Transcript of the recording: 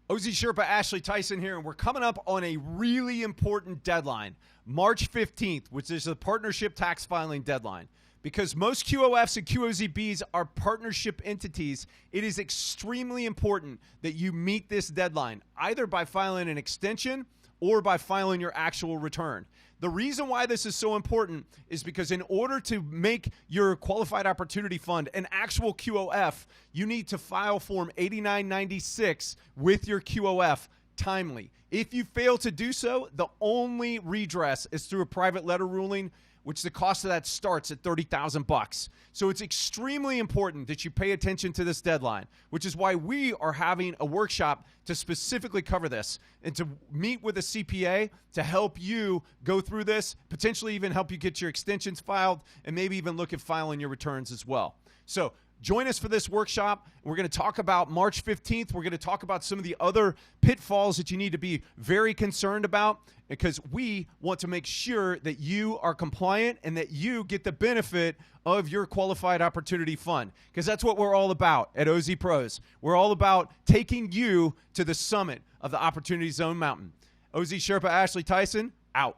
OZ Sherpa, Ashley Tison here, and we're coming up on a really important deadline, March 15th, which is the partnership tax filing deadline. Because most QOFs and QOZBs are partnership entities, it is extremely important that you meet this deadline, either by filing an extension or by filing your actual return. The reason why this is so important is because in order to make your qualified opportunity fund an actual QOF, you need to file Form 8996 with your QOF timely. If you fail to do so, the only redress is through a private letter ruling, which the cost of that starts at $30,000. So it's extremely important that you pay attention to this deadline, which is why we are having a workshop to specifically cover this and to meet with a CPA to help you go through this, potentially even help you get your extensions filed, and maybe even look at filing your returns as well. So join us for this workshop. We're going to talk about March 15th. We're going to talk about some of the other pitfalls that you need to be very concerned about, because we want to make sure that you are compliant and that you get the benefit of your qualified opportunity fund, because that's what we're all about at OZPros. We're all about taking you to the summit of the Opportunity Zone Mountain. OZ Sherpa, Ashley Tison, out.